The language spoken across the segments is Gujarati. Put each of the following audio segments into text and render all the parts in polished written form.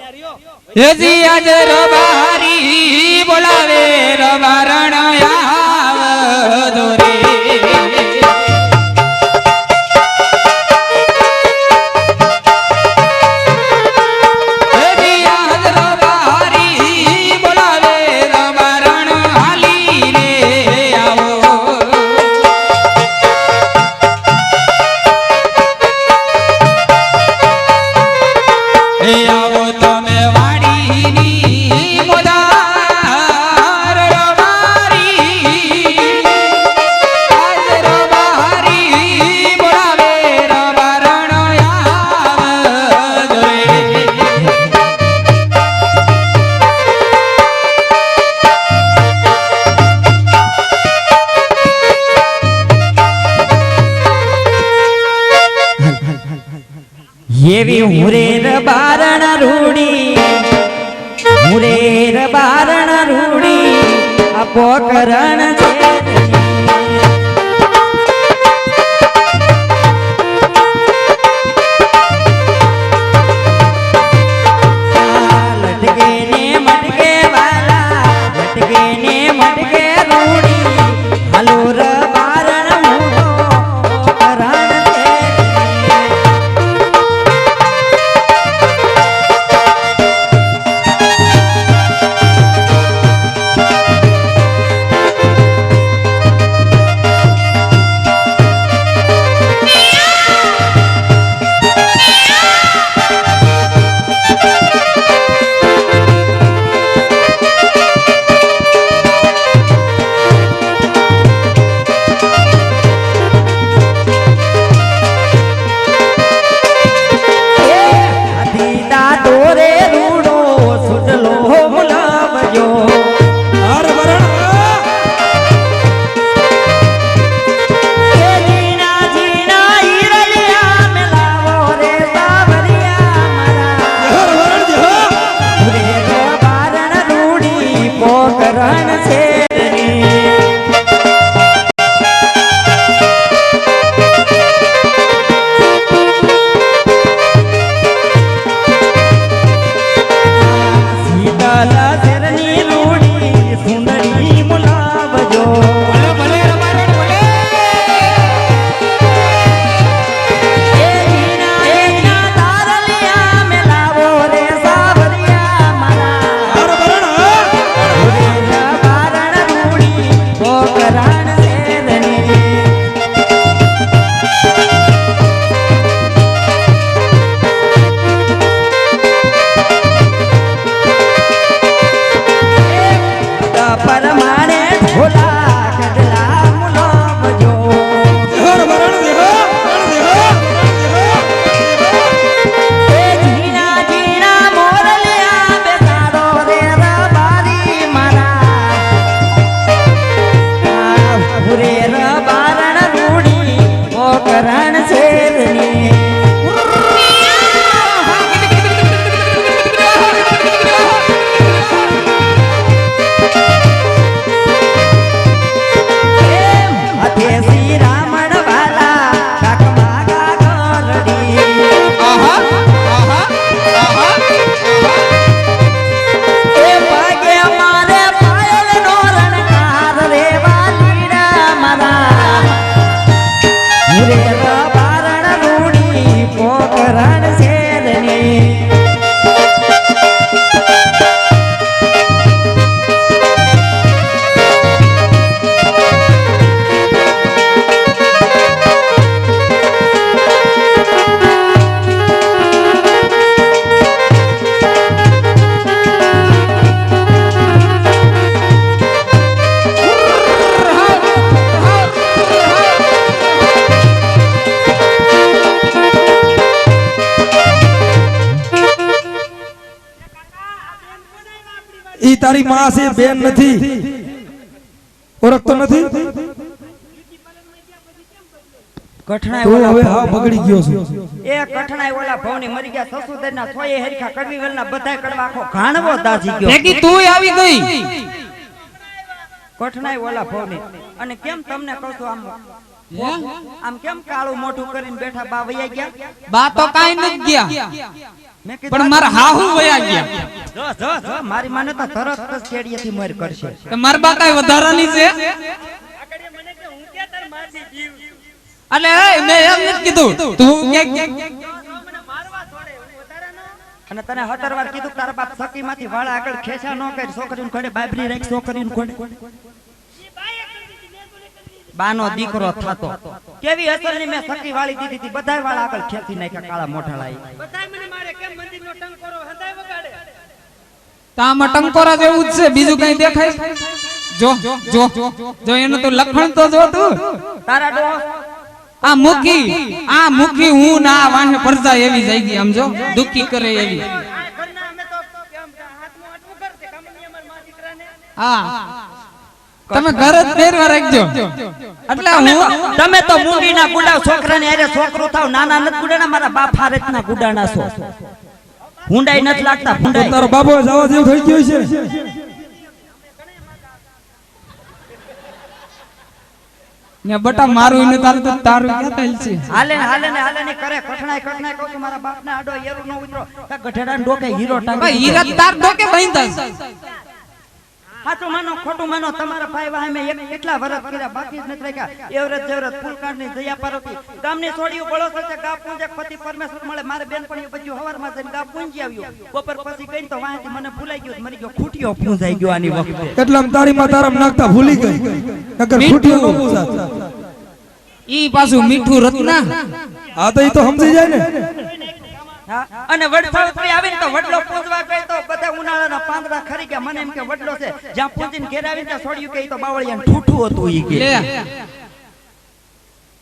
હેજી આજ રબારી બોલાવે રબારણ આવ દોરે એવી હુરેર બારણ રૂડી હુરેર બારણ રૂડી આપો કરણ છે લટકે ને મટકે વાલા લટકે ને મટકે રૂડી હાલો ર બારણ મૂકો કરણ તારી માં છે બેન નથી ઓળખતો નથી કઠણાઈ ઓલા હવે હા બગડી ગયો છે એ કઠણાઈ ઓલા ભવની મરી ગયા સસુદરના સોયે હરખા કડવી વેલના બધાય કડવા આખો ઘાણવો દાજી ગયો ભેગી તું આવી ગઈ કઠણાઈ ઓલા ભવની અને કેમ તમને કહું છું આમ આમ કેમ કાળું મોઢું કરીને બેઠા બા વયા ગયા? બા તો કાઈ નથી ગયા, મેં પણ કીધું મારા હાહુ વયા ગયા. જો મારી માને તો તરત જ કેડીએથી મર કરશે. તો મારા બા કાઈ વધારાની છે? અલે એ મેં એમ નથી કીધું, તું કે અને તને 17 વાર કીધું કે તારા બાપ સખીમાંથી વાળા આગળ ખેંચા ન કરી, છોકરીને ખોડે બાબરી રાખ, છોકરીને ખોડે. બાનો દીકરો થાતો કેવી અસલની મેં સખી વાળી દીધી હતી, બધાય વાળા આગળ ખેંચી નાખ્યા કાળા મોઢા લાઈ. તામાં ટંકોરા જેવું જ છે, બીજું કઈ દેખાય? જો જો જો એનું તો લખણ તો જો તું. તારા ડોહ આ મુખી હું ના વાહે પરજા એવી જઈ ગઈ, સમજો દુખી કરે એવી. હા તમે ઘર જ પહેરવા રાખજો. એટલે હું તમે તો મૂંગીના ગુડા છોકરાને અરે છોકરો થાવ, નાના નથી ગુડાના, મારા બાપ હારેતના ગુડાના છો. હુંડાઈ નથી લાગતા હુંડાઈ. તારો બાબો જવા જેવું થઈ ગયું છે. ને બટા મારું ને તારું તો તારું ક્યાં થાય છે? હાલે ને કરે કઠણાઈ કહું છું, મારા બાપને આડો એરું ન ઉતરો કા ગઢેડાને ડોકે હીરો ટાંગે. ભાઈ હીરા તાર ડોકે બાંધતા છે. સાચું માનો ખોટું માનો, તમારા ભાઈ વાહે મેં એટલા વર્ષ કર્યા, બાકી જ નથી રાખ્યા. એવરેજ જેવરેજ ફૂલકાંડની દયા પાર્વતી ગામની છોડીઓ બળો છે, ગા પૂંજે પતિ પરમેશ્વર મળે. મારે બેનપણીઓ બધું હવારમાં જઈને ગા પૂંજી આવ્યું, બપોર પછી ગઈ તો વાંચી મને ભૂલાઈ ગયું, મરી ગયો, ખૂટ્યો પૂંજાઈ ગયો આની વખતે. એટલે આમ તારી માં તારામ નાખતા ભૂલી ગઈ, નકર ફૂટ્યો ન પૂછાત. ઈ પાછું મીઠું રત્ના. આ તો ઈ તો સમજી જાય ને. અને વડસાવત્રી આવીને તો વડલો પૂજવા ગઈ તો બધા ઉનાળાના પાંદડા ખરી ગયા. મને એમ કે વડલો છે, જ્યાં પૂજીને ઘેર આવીને ત્યાં છોડ્યું કે ઈ તો બાવળિયાને ઠૂઠું હતું ઈ કે. લે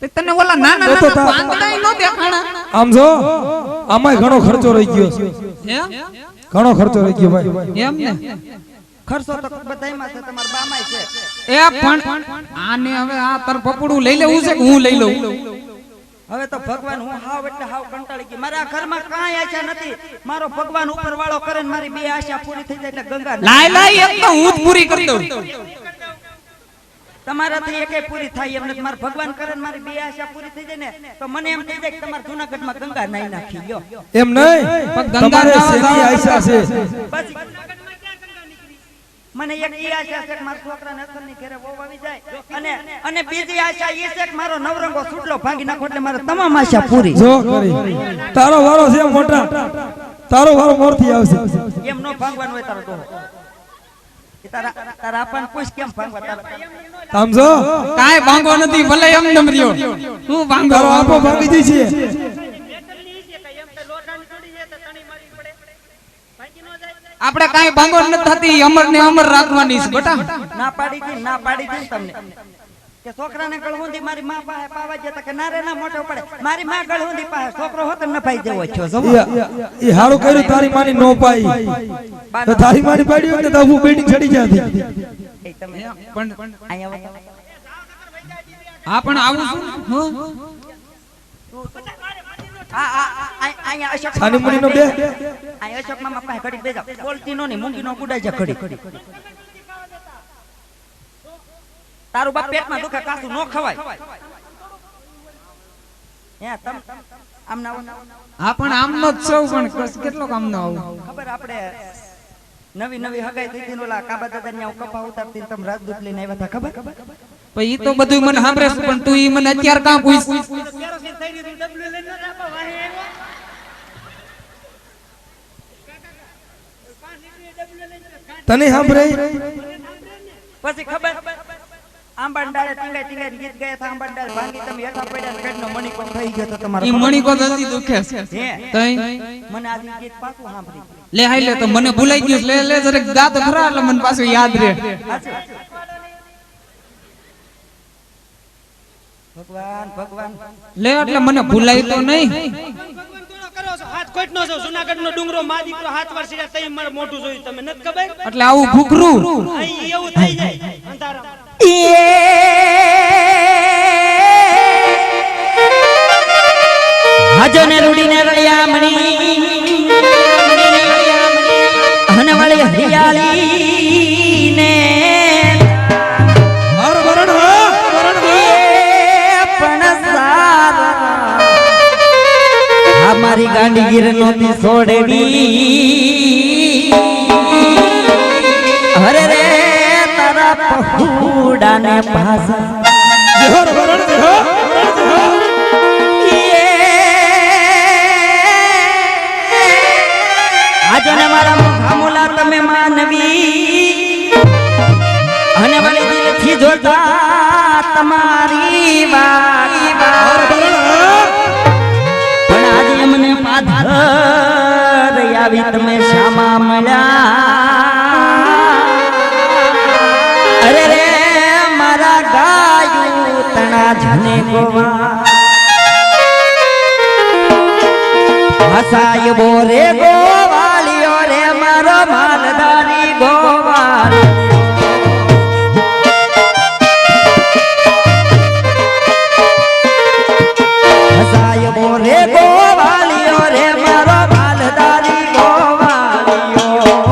તે તને ઓલા નાના નાના પાંદડાય નો દેખાણા. આમ જો આમાંય ઘણો ખર્ચો રહી ગયો છે. હે ઘણો ખર્ચો રહી ગયો ભાઈ. એમ ને ખર્ચો તો બધાયમાં છે, તમારા બામાય છે. એ પણ આને હવે આ તાર પપડું લઈ લેવું છે કે હું લઈ લઉં? હવે તો ભગવાન હું હાવ એટલે હાવ કંટાળી ગઈ. મારા ઘરમાં કાંઈ આશા નથી. મારો ભગવાન ઉપર વાળો કરે ને મારી બે આશા પૂરી થઈ જાય એટલે ગંગા લાય એક તો હું જ પૂરી કરી દઉં. તમારાથી એકે પૂરી થાય એમ નથી. મારા ભગવાન કરે ને મારી બે આશા પૂરી થઈ જાય ને તો મને એમ થઈ જાય કે તમારા જૂનાગઢમાં ગંગા નાઈ નાખી લ્યો. એમ નહીં, તમારે શેની આશા છે? પછી મને એક ઈ આશા છે કે મારા છોકરાને અસલની ઘરે વહુ આવી જાય, અને બીજી આશા એ છે કે મારો નવરંગો સુટલો ભાગી નાખો એટલે મારે તમામ આશા પૂરી. જો કરી તારો વારો છે મોટા, તારો વારો મોરથી આવશે. એમ નો ભાંગવાનું હોય તારો ડોહો. તારા આપણ પૂછ કેમ ભાંગવા તારા? સમજો કાઈ ભાંગો નથી, ભલે એમ નમ રહ્યો. હું ભાંગો તારો આપો ભાગી દી છે. આપણે કાઈ ભાંગો નથી થતી, અમર ને અમર રાખવાની છે બેટા. ના પાડી દી તમને કે છોકરાને ગળહુંદી મારી માં પાસે પાવા જતા કે ના રે ના મોટો પડે. મારી માં ગળહુંદી પાસે છોકરો હોત ને ભાઈ જેવો છો. ઈ હારું કર્યું તારી માની નો પાઈ. તો તારી માની પાડી હોત ને તો હું બિલ્ડિંગ ચડી જાતી. પણ અહીંયા હા પણ આવું છું. અહીંયા અશોક છાની મુની નો બે અહીંયા અશોક મામા પાસે ઘડી બેજા. બોલતી નો ની મૂંગી નો ગુડાઈ જા ઘડી. તારું બાપ પેટમાં દુખે કાસું નો ખવાય. હે તમ આમ ના હા પણ આમનો જ સૌ, પણ કેટલો કામનો આવું. ખબર આપણે નવી હગાઈ થઈ હતી ઓલા કાબા દાદા ને કપા ઉતારતી તમે રાજદૂત લઈને આવ્યા હતા ખબર? પણ ઈ તો બધું મને સાંભળે છે, પણ તું ઈ મને અત્યાર કાં પૂછ? તને સાંભળે પછી ખબર આંબાડાળે ટીંગાઈ ગીત ગયા હતા. આંબાડાળ ભાંગી તમે હેઠા પડ્યા ને પેટનો મણિકો થઈ ગયો તો તમારો. ઈ મણિકો જલ્દી દુખે છે. તઈ મને આ ગીત પાછું સાંભળી લે હાઈ લે તો મને ભૂલાઈ ગયું. લે જરેક ગાત ખરા એટલે મને પાછું યાદ રહે. ભગવાન લે એટલે મને ભૂલાય તો નહીં. હાથ કોઈટ નો છો. જૂનાગઢનો ડુંગરો મા દીકરો હાથ વાર સીધા તઈ મારે મોટું જોયું તમે નથી ખબર? એટલે આવું ભૂખરું અહીં એવું થઈ જાય અંધારા. હજને રૂડીને રળિયા મણી હનવાળી હરિયાળી ને મારો વરણ હા, વરણ હા. મારી ગાંડી ગીર નોતી છોડવી હરે રે તારા પહુડાને પાસા જહર વરણ જહર આજે ને મારા મુખામુલા તમે માનવી અને ભલે દિલથી જોતા તમારી વાત પણ આજે અમને પાધર આવી તમે શામા મળ્યા અરે રે મારા ગાયું તણા જને ગોવા હસાય બોરે ગોવાલિયો રે મારો માલધારી ગોવાલિયો હસાય બોરે ગોવાલિયો રે મારો માલધારી ગોવાલિયો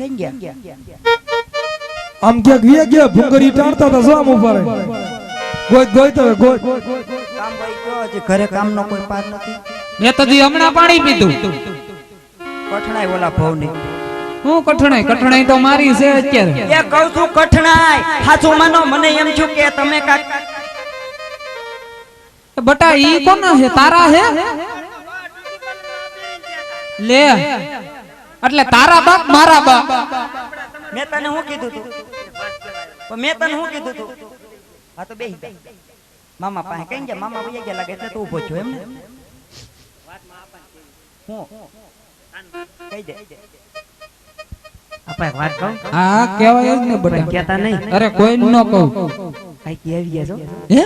કઈ ગયા આમ ક્યાંક ગયા ગયા ભૂંગરી ટાણતા હતા જો આમ ઉભા રહે ગોઈ તો ગોઈ કામ ભાઈ કયો હજી ઘરે કામનો કોઈ પાર નથી મેં તો જી હમણાં પાણી પીધું કઠણાઈ ઓલા ભવની હું કઠણાઈ તો મારી છે અત્યારે એ કહું છું કઠણાઈ સાચું માનો મને એમ છું કે તમે કાક બટા ઈ કોના છે તારા હે લે એટલે તારા બાપ મારા બાપ મેં તને શું કીધું તું હા તો બેહી જા મામા પાસે કઈ ગયા મામા વયા ગયા લાગે એટલે તું ઊભો છો એમ ને હું કહી દે આપા એક વાત કહું હા કહેવાય જ ને બટા કહેતા નહીં અરે કોઈ ન કહું કઈ કે આવી ગયા છો હે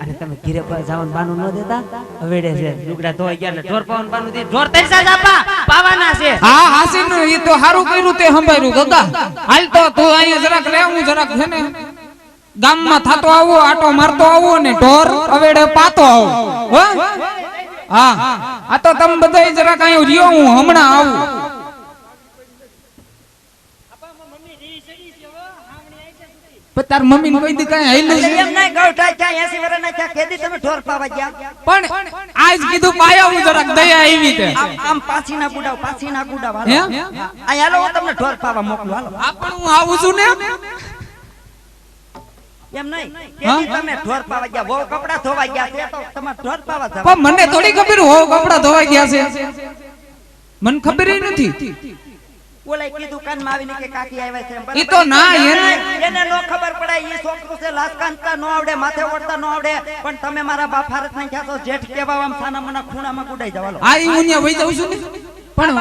અને તમે ઘીરે પર જવાનું બાનું ન દેતા હવેડે છે લુગડા ધોઈ ગયા એટલે ઢોર પાવન બાનું દે ઢોર તરસા જ આપા પાવાના છે હા હાસીન ઈ તો હારું કર્યું તે સંભાળ્યું ગગા હાલ તો તું અહીંયા જરાક રે હું જરાક છે ને ગામમાં થાતો આવો આટો મારતો આવો ને ઢોર અવેડે પાતો આવો હો હા આ તો તમે બધાય જરાક અહીંયા રહ્યો હું હમણાં આવું પણ તાર મમ્મી ને કોઈ દી કઈ હાલ્યું છે એમ નહીં ગૌઠા ક્યાં 80 વર્ષના ક્યાં કેદી તમે ઢોર પાવા ગયા પણ આજ કીધું પાયા હું જરાક દયા આવી તે આમ પાછીના ગુડાવ હાલો હે આ હાલો હું તમને ઢોર પાવા મોકલું હાલો આ પણ હું આવું છું ને એમ નહીં કેદી તમે ઢોર પાવા ગયા બહુ કપડા ધોવા ગયા તે તો તમારે ઢોર પાવા જવા પણ મને થોડી ખબર હો કપડા ધોવાઈ ગયા છે મને ખબર નથી ઓલાય કીધું કાનમાં આવીને કે કાકી આવ્યા છે ઈ તો ના એને નો ખબર પડે ઈ છોકરો છે લાસકાંતા નો આવડે માથે ઓઢતા નો આવડે પણ તમે મારા બાપ હારત નહીં થયા તો જેઠ કેવા આમ સાના મના ખૂણામાં ગુડાઈ જવાલો આ ઈ હું વઈ જાઉં છું ને પણ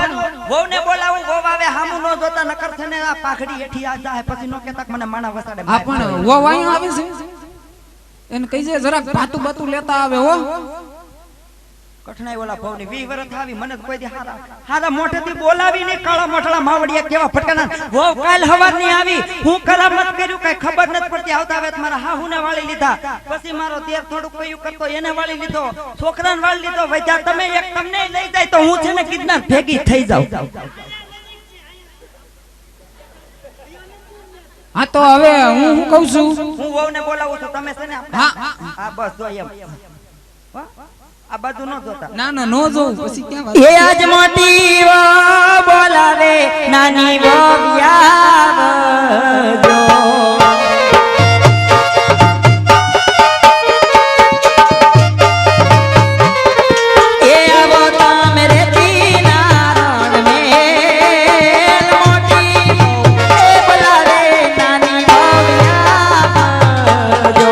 વહુને બોલાવું વહુ આવે હામું નો જોતા નકર છે ને આ પાઘડી હેઠી આ જાય પછી નો કેતા મને માણા વસાડે આ પણ વો વાયો આવે છે એને કહી છે જરાક ભાતું બાતું લેતા આવે હો કઠણાઈ ઓલા ભવની 20 વર્ષ આવી મને કોઈ દી હારા મોઢેથી બોલાવી ને કાળા મોઠળા માવડિયા કેવા ફટકાના વો કાલ હવાર ની આવી હું કરામત કર્યું કઈ ખબર નથી પડતી આવતા આવે મારા હાહુને વાળી લીધા પછી મારો દેર થોડું કયું કરતો એને વાળી લીધો છોકરાને વાળી લીધો વૈજા તમે એક તમને લઈ જાય તો હું છે ને કિડનેપ ભેગી થઈ જાઉં હા તો હવે હું કહું છું હું વહુને બોલાવું છું તમે છે ને હા હા બસ જો એમ આ બાજુ નો જોતા ના ના નો જોઉં પછી ક્યાં વાત એ આજ મોટી વો બોલાવે નાની વો આવજો એ આવો તમે રે પીનારણ મે મોટી વો બોલાવે નાની વો આવજો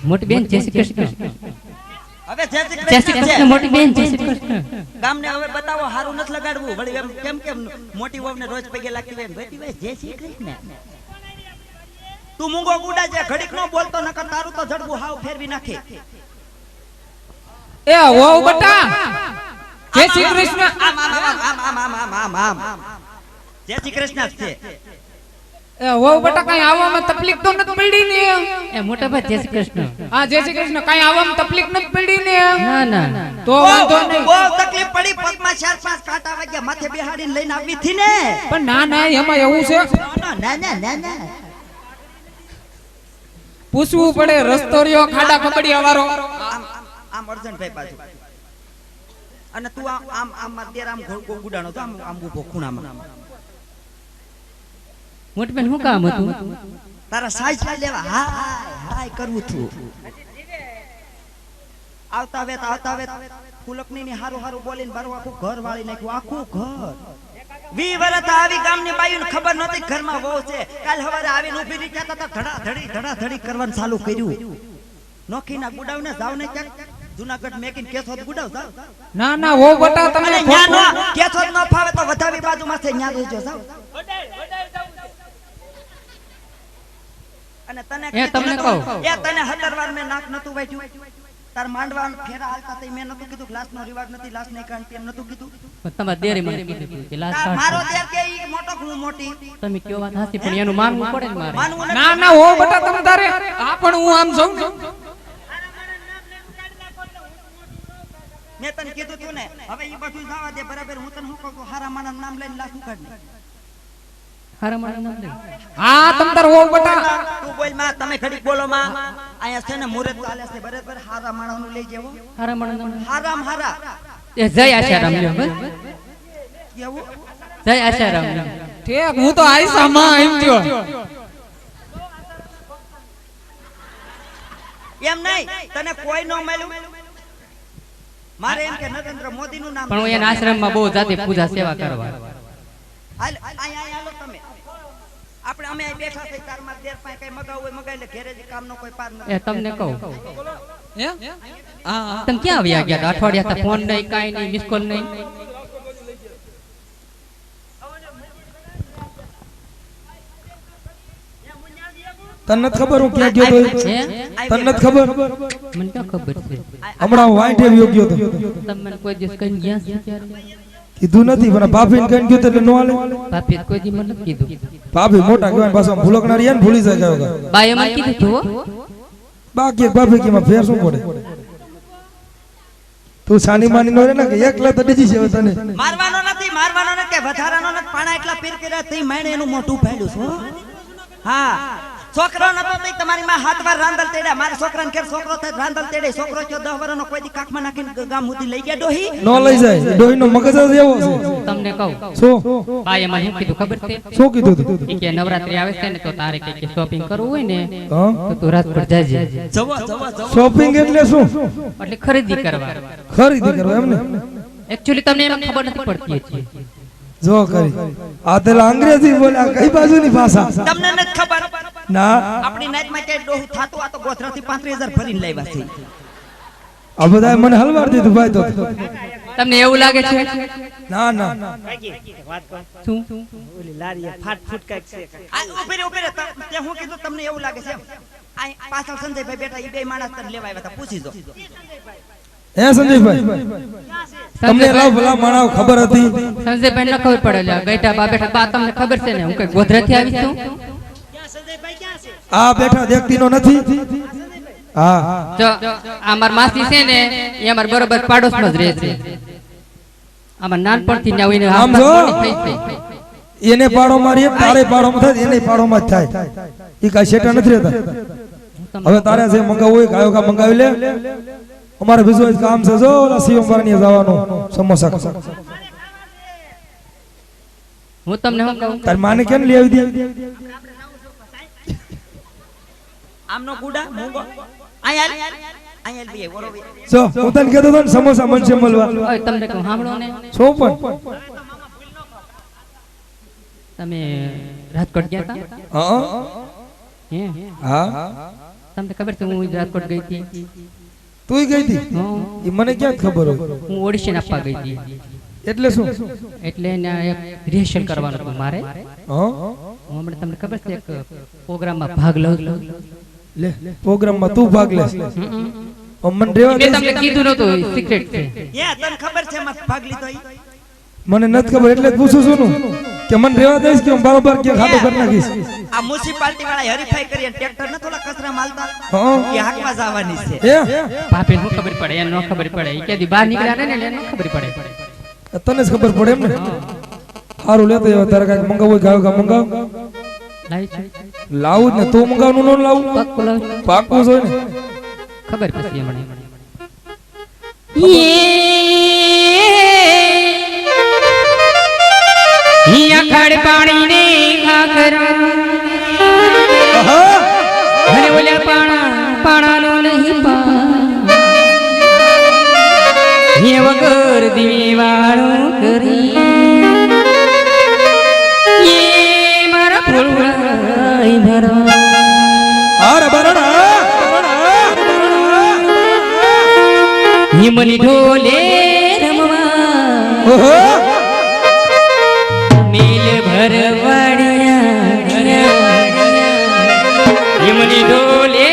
મોટી બેન જય શ્રી કૃષ્ણ હવે જય શ્રી જય શ્રી કૃષ્ણ મોટી બેન જય શ્રી કૃષ્ણ ગામને હવે બતાવો હારું નથી લગાડવું વળી એમ કેમ મોટી વહુને રોજ પગે લાગતી હોય બેટી ભાઈ જય શ્રી કૃષ્ણ તું મૂંગો ગુડા છે ઘડીક નો બોલતો નકર તારું તો જડબું હાવ ફેરવી નાખે એ વો બટા જય શ્રી કૃષ્ણ આમ જય શ્રી કૃષ્ણ જ છે એ વો બટા કઈ આવવામાં તકલીફ તો નથી પડી ને એ મોટા ભાઈ જય શ્રી કૃષ્ણ હા જય શ્રી કૃષ્ણ કઈ આવવામાં તકલીફ નથી પડી ને ના ના તો વાંધો નહીં બહુ તકલીફ પડી પગમાં 4-5 કાંટા વાગ્યા માથે બેહાડીને લઈને આવી થી ને પણ ના ના એમાં એવું છે ના પૂછવું પડે રસ્તો રહ્યો ખાડા કબડિયા વાળો આમ આમ અર્જનભાઈ બાજુ અને તું આમ આમ આમ માર દેર આમ ઘોડ ગુડાણો તો આમ આમ ઊભો ખૂણામાં મોટબેન શું કામ હતું? તારા સાઈઝ લેવા હાય હાય કરવું છું આવતા વેત ફૂલકની ની હારું હારું બોલીને બારું આખું ઘર વાળી નાખ્યું આખું ઘર 20 વર્ષ આવી ગામની બાયુને ખબર નહોતી ઘરમાં વહુ છે કાલ સવારે આવીને ઊભી રહી ગયા તા ધડા ધડી કરવાનું ચાલુ કર્યું નોખીના ગુડાવને જાવ ને ક્યાંક જુનાગઢ મેકીન કેસોદ ગુડાવ જાવ ના ના વો બટા તમે અને ન્યા નો કેસોદ ન ફાવે તો વધાવી બાજુમાં છે ન્યા રહેજો જાવ અને તને તમને કહું એ તને 17 વાર મેં નાક નતું વાટ્યું તાર માંડવાન ફેરા હાલતા તઈ મેં નતું કીધું ગ્લાસ નો રિવાજ નથી લાસ નહીં કાંઈ એમ નતું કીધું પણ તમારા દેરે મને કીધું કે લાસ્ટ તાર મારો દેર કે ઈ મોટો હું મોટી તમે કયો વાત હાસી પણ એનું માનવું પડે ને મારે. માનવું નથી. ના ના વો બટા તમે તારે આ પણ હું આમ જોઉં ને મેં તને કીધું તું ને હવે ઈ બધું જવા દે બરાબર હું તને શું કહું છું હારા માણસ નામ લઈને લાશ ઉખાડ ને હારા મારા નામ લે. હા તમ તાર વો બટા તું બોલ માં તમે ઘડીક બોલો માં અહીંયા છે ને મુરત ચાલે છે બરાબર હારા માણસ નું લઈ જેવો હારા મારા નામ લે. હારામ હારા એ જય આશારામ લ્યો બસ. કેવું જય આશારામ લ્યો. ઠીક હું તો આઈસા માં એમ થયો એમ નહીં તને કોઈ ન મળ્યું મારે એમ કે નરેન્દ્ર મોદી નું નામ પણ હું એના આશ્રમમાં બહુ જાતે પૂજા સેવા કરવા. હાલ અહીંયા હાલો તમે આપણે અમે અહીં બેઠા થઈ તાર માં દેર પાસે કઈ મગાવું હોય મગાઈ લે ઘરે જ કામનો કોઈ પાર નથી એ તમને કહું હે હા તમે ક્યાં આવ્યા ગયા હતા? અઠવાડિયા હતા ફોન નહીં કાંઈ નહીં મિસ કોલ નહીં. તને નથી ખબર હું ક્યાં ગયો તો? હે? તને નથી ખબર? મને ક્યાં ખબર છે? હમણાં વાઈટે ગયો તો તમે મને કોઈ દિવસ કઈ ગયા છે ત્યારે? કીધું નથી પણ ભાભીને કઈ ગયો તો એટલે નો હાલે. ભાભીએ કોઈ દી મને નથી કીધું. ભાભી મોટા કહેવાય પાછો આમ ભૂલકનારી હે ને ભૂલી જાય કયો બાએ મને કીધું તું હો. બાકી એક ભાભી કે માં ફેર શું પડે? તું સાની માની નો રે ને કે એકલા તો ડીજી છે તને. મારવાનો નથી કે વધારાનો નથી પાણા એટલા પીર કર્યા તઈ માણે એનું મોઢું ફાડ્યું છો હા છોકરો નતો તઈ તમારી માં 7 વાર રાંદલ તેડ્યા મારા છોકરાને કે છોકરો થાય રાંદલ તેડે છોકરો થયો 10 વર્ષનો કોઈ દી કાખમાં નાખીને ગામ સુધી લઈ ગયા ડોહી નો લઈ જાય ડોહીનો મગજ જ એવો છે. તમને કહું શું બાએ મને શું કીધું ખબર છે? શું કીધું તું? ઈ કે નવરાત્રી આવે છે ને તો તારે કઈ શોપિંગ કરવું હોય ને હા તો તું રાજકોટ જાજે. જવો શોપિંગ એટલે શું? એટલે ખરીદી કરવા. ખરીદી કરવા એમ ને? એકચ્યુઅલી તમને એમાં ખબર નથી પડતી હતી. જો કરી આ તેલા અંગ્રેજી બોલ્યા કઈ બાજુની ભાષા? તમને નથી ખબર ના આપણી નાઈટમાં કે ડોહું થાતું આ તો ગોધરાથી 35,000 ભરીને લાવ્યા છે આ બધા મને હલવાડ દીધું ભાઈ તો. તમને એવું લાગે છે? ના ના શું? ઓલી લારીએ ફાટ ફૂટ કાક છે આ ઉભી રે તે હું કીધું તમને એવું લાગે છે એમ આ પાછળ સંજયભાઈ બેઠા ઈ બે માણસ તને લેવા આવ્યા હતા પૂછી જો હે સંજયભાઈ તમને લાવ ભલા માણાઓ ખબર હતી? સંજયભાઈ ન ખબર પડે લ્યા ગઈટા બા બેઠા બા તમને ખબર છે ને હું કઈ ગોધરાથી આવી છું. ક્યાં સંજયભાઈ ક્યાં છે? આ બેઠા દેખતીનો નથી? હા જો આ માર માસી છે ને એ અમાર બરોબર પાડોશમાં જ રહે છે. આમાં નાનપણથી ને આવીને આમ જો. થઈ થઈ. એને પાડો મારીએ તારે પાડોમાં થાય એને પાડોમાં જ થાય. ઈ કાઈ શેટા નથી રહેતા. હવે તારે જે મંગાવું હોય ગાયો કા મંગાવી લે. અમારે બીજું જ કામ છે જો ઓલા સીએમ વાળાની જવાનું સમોસા હું તમને શું કહું? તારી માને કેમ લઈ આવી દે? આમનો ગુડા મૂંગો અહીંયા બે ઓરો બે જો હું તને કહેતો હતો ને સમોસા મનસે મળવા. ઓય તમને કહું સાંભળો ને શું પણ તમે રાજકોટ ગયા હતા? હા હે હા તમને ખબર છે હું રાજકોટ ગઈ હતી? તું ગઈ હતી? હા. ઈ મને ક્યાં ખબર હોય? હું ઓડિશન આપવા ગઈ હતી. એટલે શું? એટલે એને એક રિહર્સલ કરવાનું હતું મારે. હા હું હમણાં તમને ખબર છે એક પ્રોગ્રામમાં ભાગ લઉં છું. લે પ્રોગ્રામમાં તું ભાગ લે. મને રેવા દે. મેં તમને કીધું નતું સિક્રેટ છે. તને ખબર છે એમાં ભાગ લીધો ઈ મને નથી ખબર એટલે જ પૂછું છું નું કે મને રેવા દઈશ કે હું બારોબાર કે ખાતો કરી નાખીશ. આ મ્યુનિસિપાલિટી વાળા હરીફાઈ કરી ટ્રેક્ટર ન થોડા કચરા માલતા હા એ હાકમાં જવાની છે હે બાપે શું ખબર પડે એને ન ખબર પડે ઈ કેદી બહાર નીકળ્યા ને એને ન ખબર પડે. તને જ ખબર પડે એમ ને? સારું લેતો આવ્યો તારે કાંઈક મંગાવું હોય ગાયો કા મંગાવ. લાવી છે લાવું જ ને તું મંગાવનું ન લાવું પક્કું લાવી. પાકું જોઈએ ને. ખબર પછી મને અખાડ પાણી ને ખાખરા આહા. અને ઓલા પાણાનો નહીં હે વગર દીવાળું કરી એ મારા ફૂલવાઈ ભરવા આર બરણા હિમની ઢોલે રમવા ઓહો નીલ ભરવાડિયા હિમની ઢોલે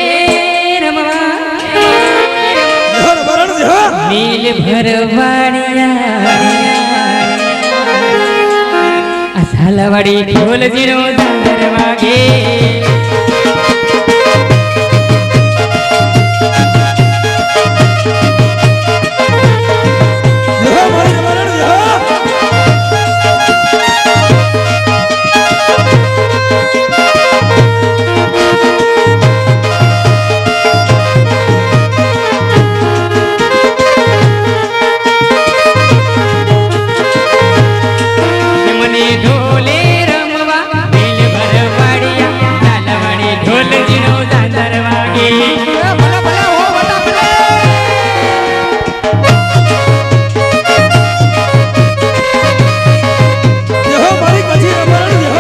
રમવા હર બરણ જે નીલ ભરવાડિયા આ સાલાવાડી ઢોલ જીરો દાદર વાગે મારી બરણ જે મને ઢોલે રમવા નીલ ભરવાડિયા સાલાવાડી ઢોલ જીરો દાદર વાગે ભલે ભલે હો બટા ભલે જે મારી કજી બરણ જે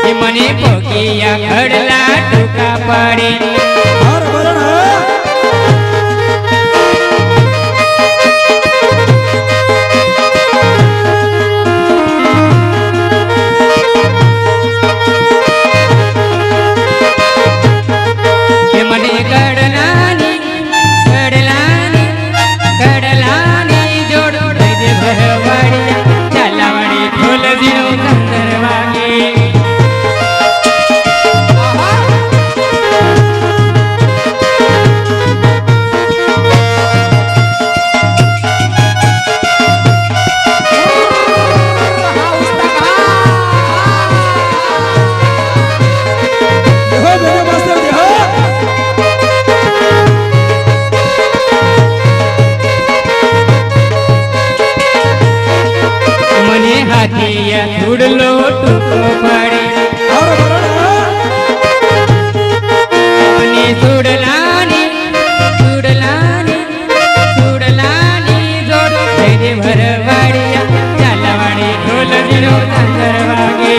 એ મને પોકિયા ખડલા ટૂંકા પડે આર બરણ એ મને કડલાની જોડ દઈ દે ભરવાડિયા ચાલાવાડી ઢોલ જીરો દાદર વાગે જે મેરે માસ્ટર જે મને હાથિયા ધૂડલો ટૂંકો પડે આર બરણ મને સુડલાની જોડ દઈ દે ભરવાડિયા ચાલાવાડી ઢોલ જીરો દાદર વાગે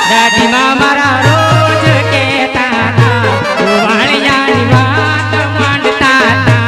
દાદીમાં મારા રોજ કહેતા હતા વાળિયાની વાત માંડતા હતા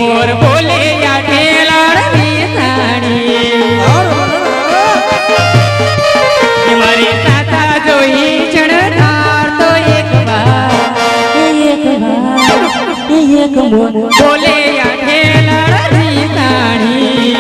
મોર બોલે યા ઢેલાડની સાડી મારી તાતા જોઈ ચણધાર તો એક મોર બોલે યા ઢેલાડની સાડી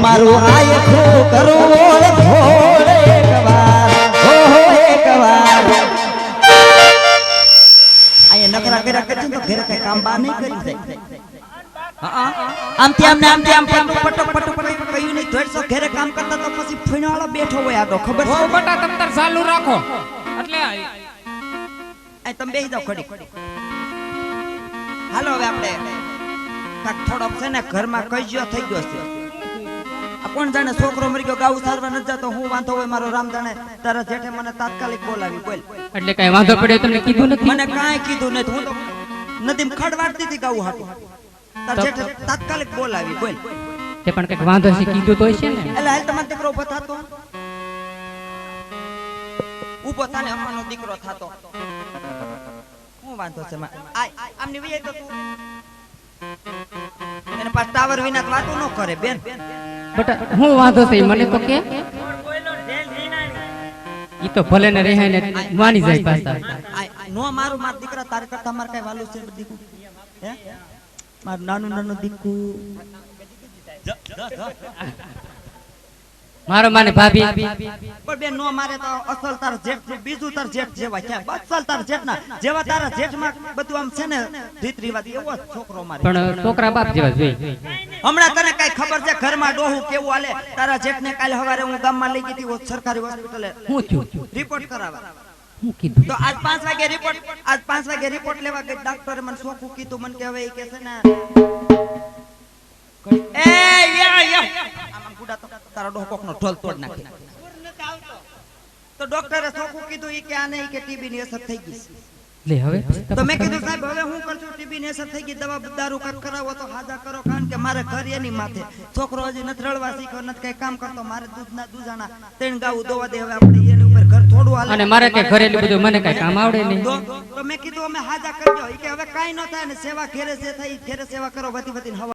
મારું આયખું કરું ભોળ એકવાર હો એકવાર આયા નકરા કર્યા કરજો તો ઘરે કઈ કામ બા નહીં કરી જાય આમથી આમ પટક કયું નહીં ધોડસો ઘરે કામ કરતા તો પછી ફીણવાળો બેઠો હોય આગળ ખબર હો બટા તમ તાર ચાલુ રાખો એટલે આ તમે બેહી જાવ ખડી હાલો હવે આપણે કાક થોડોક છે ને ઘરમાં કઈજો થઈ ગયો છે આ કોણ જાણે છોકરો મરી ગયો ગાઉ સારવા ન જાતો હું વાંધો હોય મારો રામ જાણે તારા જેઠે મને તાત્કાલિક બોલાવી બોલ એટલે કઈ વાંધો પડ્યો તમને કીધું નથી મને કાંઈ કીધું નથી હું તો નદીમ ખડવાડતી હતી ગાઉ હાટું તાર જેઠે તાત્કાલિક બોલાવી બોલ તે પણ કઈક વાંધો છે કીધું તો હશે ને એટલે હાલ તમારો દીકરો ઉભો થાતો ઉભો થાને અમારો દીકરો થાતો હું વાંધો છે આમની વઈ તો તું એને પાસ ટાવર વિના વાતો ન કરે બેન બટા હું વાંધો છે મને તો કે ઈ તો ભલે ને રહે ને માની જાય પાછા નો મારું માર દીકરા તાર કરતા માર કઈ વાલું છે દીકુ હે માર નાનું દીકુ મારો માને ભાભી પણ બેન નો મારે તો અસલ તાર જેઠ બીજું તાર જેઠ જેવા છે અસલ તાર જેઠ ના જેવા તારા જેઠ માં બધું આમ છે ને રીત રિવાજ એવો જ છોકરો મારે પણ છોકરા બાપ જેવા જોઈ હમણાં તને કઈ ખબર છે ઘરમાં ડોહું કેવું હાલે તારા જેઠ ને કાલે સવારે હું ગામમાં લઈ ગઈ હતી સરકારી હોસ્પિટલે હું થયું રિપોર્ટ કરાવવા હું કીધું તો આજ 5 વાગે રિપોર્ટ લેવા ગઈ ડોક્ટરે મને સોખું કીધું મને કે હવે એ કે છે ને એ યા આમાં ગુડા તો તારો ડોહ કોકનો ઢોલ તોડ નાખે તો ડોક્ટરે સોખું કીધું ઈ કે આ નહીં કે ટીબી ની અસર થઈ ગઈ લે હવે તો મેં કીધું સાહેબ હવે હું કરશું ટીબી ની અસર થઈ ગઈ દવા દારૂ કરાવો તો હાજા કરો કારણ કે મારે ઘર એની માથે છોકરો હજી નથી રળવા શીખ્યો નથી કઈ કામ કરતો મારે દૂધાણા 3 ગાવું દોવા દે હવે આપણે એની ઉપર ઘર થોડું હાલે અને મારે કે ઘરેલું બધું મને કઈ કામ આવડે નહીં તો મેં કીધું અમે હાજા કરજો ઈ કે હવે કાઈ ન થાય ને સેવા ઘેરે જે થઈ ઘેરે સેવા કરો વધી હવા